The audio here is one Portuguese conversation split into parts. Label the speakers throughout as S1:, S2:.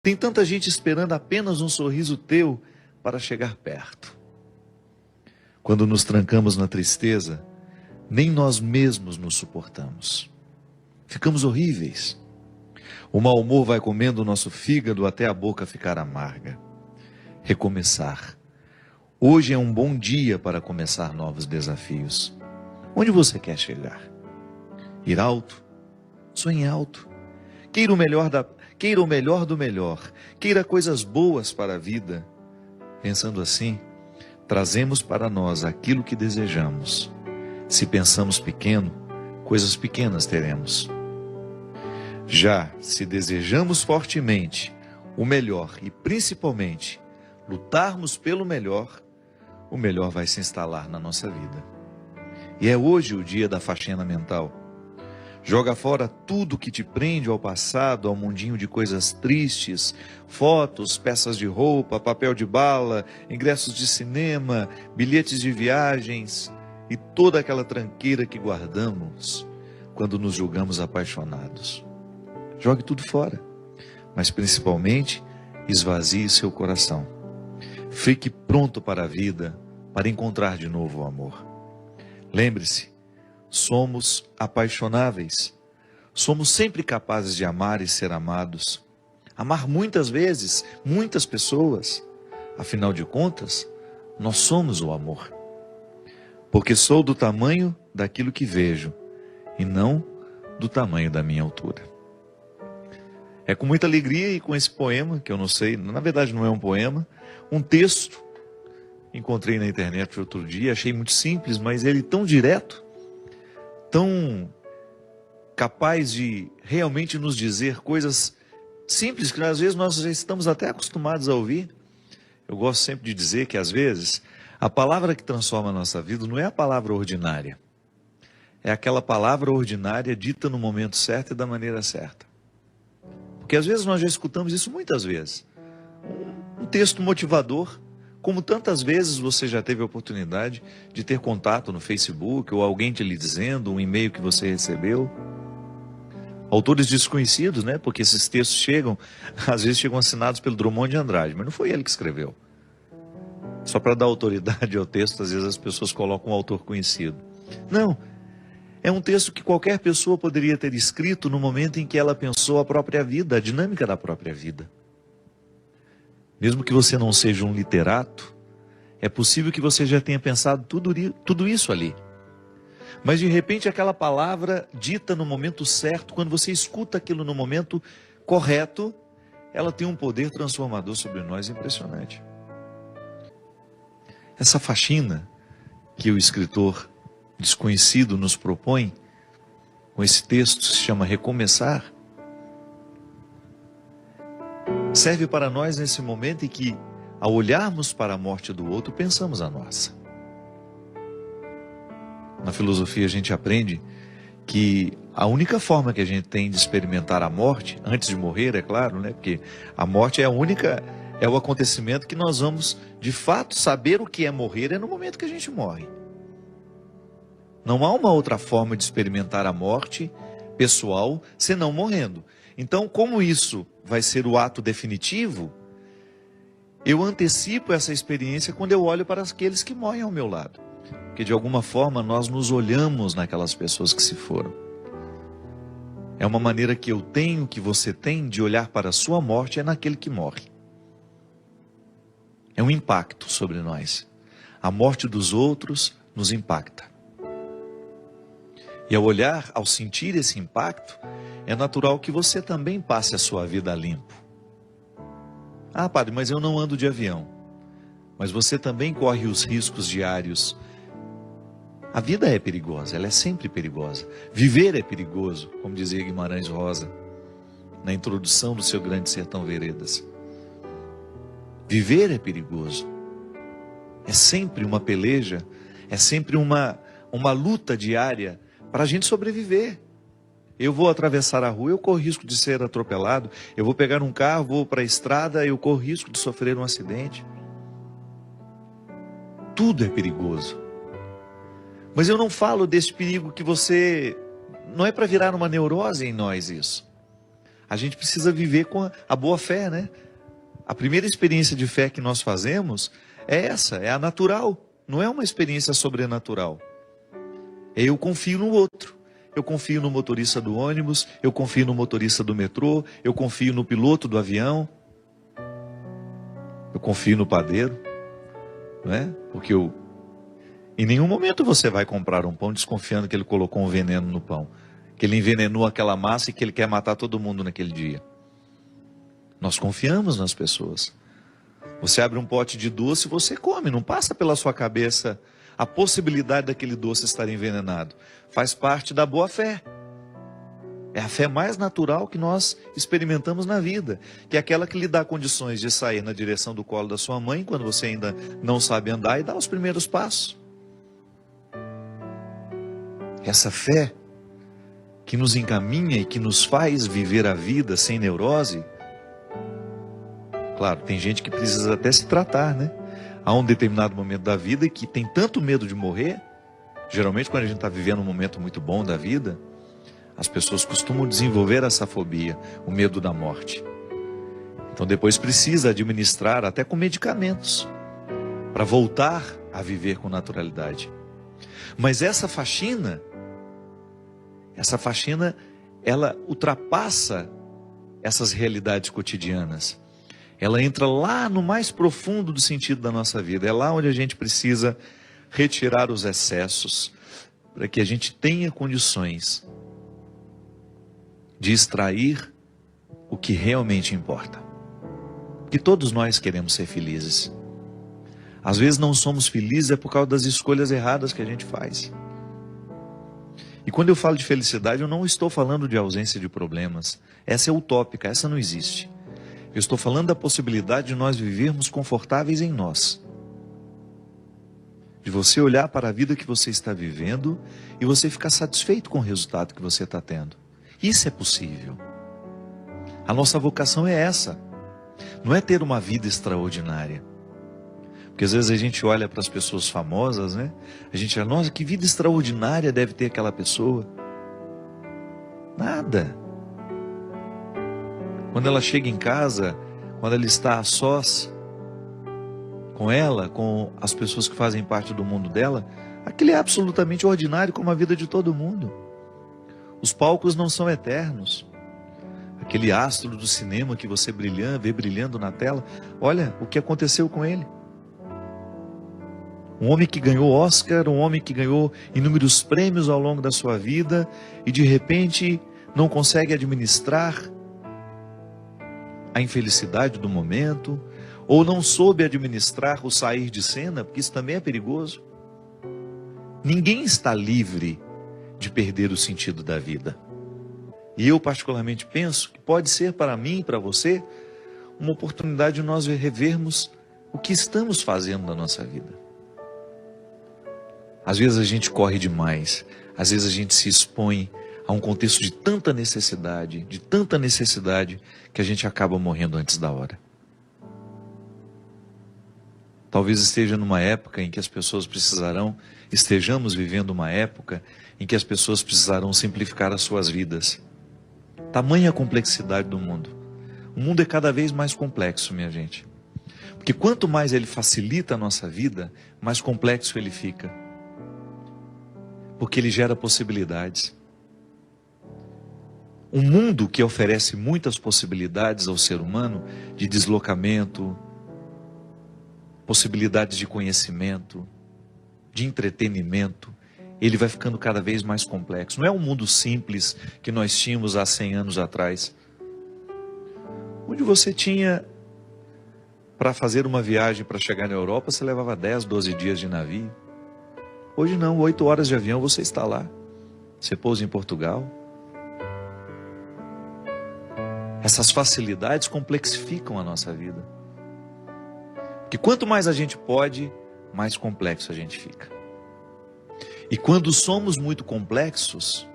S1: Tem tanta gente esperando apenas um sorriso teu para chegar perto. Quando nos trancamos na tristeza, nem nós mesmos nos suportamos. Ficamos horríveis. O mau humor vai comendo o nosso fígado até a boca ficar amarga. Recomeçar. Hoje é um bom dia para começar novos desafios. Onde você quer chegar? Ir alto? Sonhe alto. Queira o melhor do melhor. Queira coisas boas para a vida. Pensando assim, trazemos para nós aquilo que desejamos. Se pensamos pequeno, coisas pequenas teremos. Já se desejamos fortemente o melhor e principalmente lutarmos pelo melhor, o melhor vai se instalar na nossa vida. E é hoje o dia da faxina mental. Joga fora tudo que te prende ao passado, ao mundinho de coisas tristes, fotos, peças de roupa, papel de bala, ingressos de cinema, bilhetes de viagens e toda aquela tranqueira que guardamos quando nos julgamos apaixonados. Jogue tudo fora, mas principalmente esvazie seu coração. Fique pronto para a vida, para encontrar de novo o amor. Lembre-se, somos apaixonáveis. Somos sempre capazes de amar e ser amados. Amar muitas vezes, muitas pessoas. Afinal de contas, nós somos o amor. Porque sou do tamanho daquilo que vejo e não do tamanho da minha altura. É com muita alegria e com esse poema, que eu não sei, na verdade não é um poema, um texto, encontrei na internet outro dia, achei muito simples, mas ele tão direto, tão capaz de realmente nos dizer coisas simples, que às vezes nós já estamos até acostumados a ouvir. Eu gosto sempre de dizer que às vezes a palavra que transforma a nossa vida não é a palavra ordinária, é aquela palavra ordinária dita no momento certo e da maneira certa. Porque às vezes nós já escutamos isso muitas vezes. Um texto motivador, como tantas vezes você já teve a oportunidade de ter contato no Facebook, ou alguém te lhe dizendo, um e-mail que você recebeu. Autores desconhecidos, né? Porque esses textos chegam, às vezes chegam assinados pelo Drummond de Andrade, mas não foi ele que escreveu. Só para dar autoridade ao texto, às vezes as pessoas colocam um autor conhecido. Não. É um texto que qualquer pessoa poderia ter escrito no momento em que ela pensou a própria vida, a dinâmica da própria vida. Mesmo que você não seja um literato, é possível que você já tenha pensado tudo isso ali. Mas de repente aquela palavra dita no momento certo, quando você escuta aquilo no momento correto, ela tem um poder transformador sobre nós impressionante. Essa faxina que o escritor desconhecido nos propõe, com esse texto que se chama Recomeçar, serve para nós nesse momento em que, ao olharmos para a morte do outro, pensamos a nossa. Na filosofia a gente aprende que a única forma que a gente tem de experimentar a morte, antes de morrer, é claro, né? Porque a morte é o acontecimento que nós vamos, de fato, saber o que é morrer, é no momento que a gente morre. Não há uma outra forma de experimentar a morte pessoal senão morrendo. Então, como isso vai ser o ato definitivo, eu antecipo essa experiência quando eu olho para aqueles que morrem ao meu lado. Porque de alguma forma nós nos olhamos naquelas pessoas que se foram. É uma maneira que eu tenho, que você tem, de olhar para a sua morte, é naquele que morre. É um impacto sobre nós. A morte dos outros nos impacta. E ao olhar, ao sentir esse impacto, é natural que você também passe a sua vida a limpo. Ah, padre, mas eu não ando de avião. Mas você também corre os riscos diários. A vida é perigosa, ela é sempre perigosa. Viver é perigoso, como dizia Guimarães Rosa, na introdução do seu Grande Sertão Veredas. Viver é perigoso. É sempre uma peleja, é sempre uma luta diária para a gente sobreviver. Eu vou atravessar a rua, eu corro risco de ser atropelado. Eu vou pegar um carro, vou para a estrada, eu corro risco de sofrer um acidente. Tudo é perigoso. Mas eu não falo desse perigo que você... Não é para virar uma neurose em nós isso. A gente precisa viver com a boa fé, né? A primeira experiência de fé que nós fazemos é essa, é a natural. Não é uma experiência sobrenatural. Eu confio no outro. Eu confio no motorista do ônibus, eu confio no motorista do metrô, eu confio no piloto do avião, eu confio no padeiro, não é? Porque em nenhum momento você vai comprar um pão desconfiando que ele colocou um veneno no pão, que ele envenenou aquela massa e que ele quer matar todo mundo naquele dia. Nós confiamos nas pessoas. Você abre um pote de doce e você come, não passa pela sua cabeça a possibilidade daquele doce estar envenenado. Faz parte da boa fé. É a fé mais natural que nós experimentamos na vida, que é aquela que lhe dá condições de sair na direção do colo da sua mãe, quando você ainda não sabe andar, e dar os primeiros passos. Essa fé que nos encaminha e que nos faz viver a vida sem neurose. Claro, tem gente que precisa até se tratar, né? Há um determinado momento da vida que tem tanto medo de morrer. Geralmente quando a gente está vivendo um momento muito bom da vida, as pessoas costumam desenvolver essa fobia, o medo da morte. Então depois precisa administrar até com medicamentos, para voltar a viver com naturalidade. Mas essa faxina, ela ultrapassa essas realidades cotidianas. Ela entra lá no mais profundo do sentido da nossa vida. É lá onde a gente precisa retirar os excessos, para que a gente tenha condições de extrair o que realmente importa. Porque todos nós queremos ser felizes. Às vezes não somos felizes por causa das escolhas erradas que a gente faz. E quando eu falo de felicidade, eu não estou falando de ausência de problemas. Essa é utópica, essa não existe. Eu estou falando da possibilidade de nós vivermos confortáveis em nós. De você olhar para a vida que você está vivendo e você ficar satisfeito com o resultado que você está tendo. Isso é possível. A nossa vocação é essa. Não é ter uma vida extraordinária. Porque às vezes a gente olha para as pessoas famosas, né? A gente fala, nossa, que vida extraordinária deve ter aquela pessoa. Nada. Quando ela chega em casa, quando ela está a sós com ela, com as pessoas que fazem parte do mundo dela, aquilo é absolutamente ordinário como a vida de todo mundo. Os palcos não são eternos. Aquele astro do cinema que você vê brilhando na tela, olha o que aconteceu com ele. Um homem que ganhou Oscar, um homem que ganhou inúmeros prêmios ao longo da sua vida e de repente não consegue administrar a infelicidade do momento, ou não soube administrar o sair de cena, porque isso também é perigoso. Ninguém está livre de perder o sentido da vida. E eu particularmente penso que pode ser para mim e para você uma oportunidade de nós revermos o que estamos fazendo na nossa vida. Às vezes a gente corre demais, às vezes a gente se expõe a um contexto de tanta necessidade, que a gente acaba morrendo antes da hora. Talvez esteja numa época em que as pessoas estejamos vivendo uma época em que as pessoas precisarão simplificar as suas vidas. Tamanha a complexidade do mundo. O mundo é cada vez mais complexo, minha gente. Porque quanto mais ele facilita a nossa vida, mais complexo ele fica. Porque ele gera possibilidades. Um mundo que oferece muitas possibilidades ao ser humano de deslocamento, possibilidades de conhecimento, de entretenimento, ele vai ficando cada vez mais complexo. Não é um mundo simples que nós tínhamos há 100 anos atrás, onde você tinha, para fazer uma viagem para chegar na Europa, você levava 10, 12 dias de navio. Hoje não, 8 horas de avião você está lá. Você pousa em Portugal. Essas facilidades complexificam a nossa vida. Porque quanto mais a gente pode, mais complexo a gente fica. E quando somos muito complexos,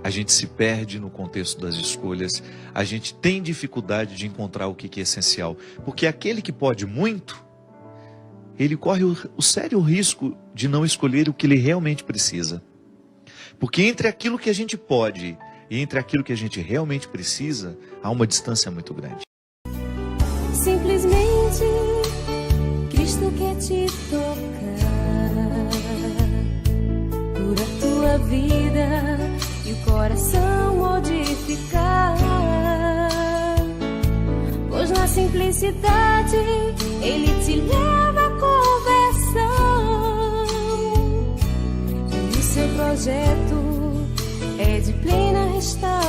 S1: a gente se perde no contexto das escolhas, a gente tem dificuldade de encontrar o que é essencial. Porque aquele que pode muito, ele corre o sério risco de não escolher o que ele realmente precisa. Porque entre aquilo que a gente pode e entre aquilo que a gente realmente precisa, há uma distância muito grande.
S2: Simplesmente Cristo quer te tocar, cura tua vida e o coração modificar. Pois na simplicidade Ele te leva à conversão, e o seu projeto é de plena restauração.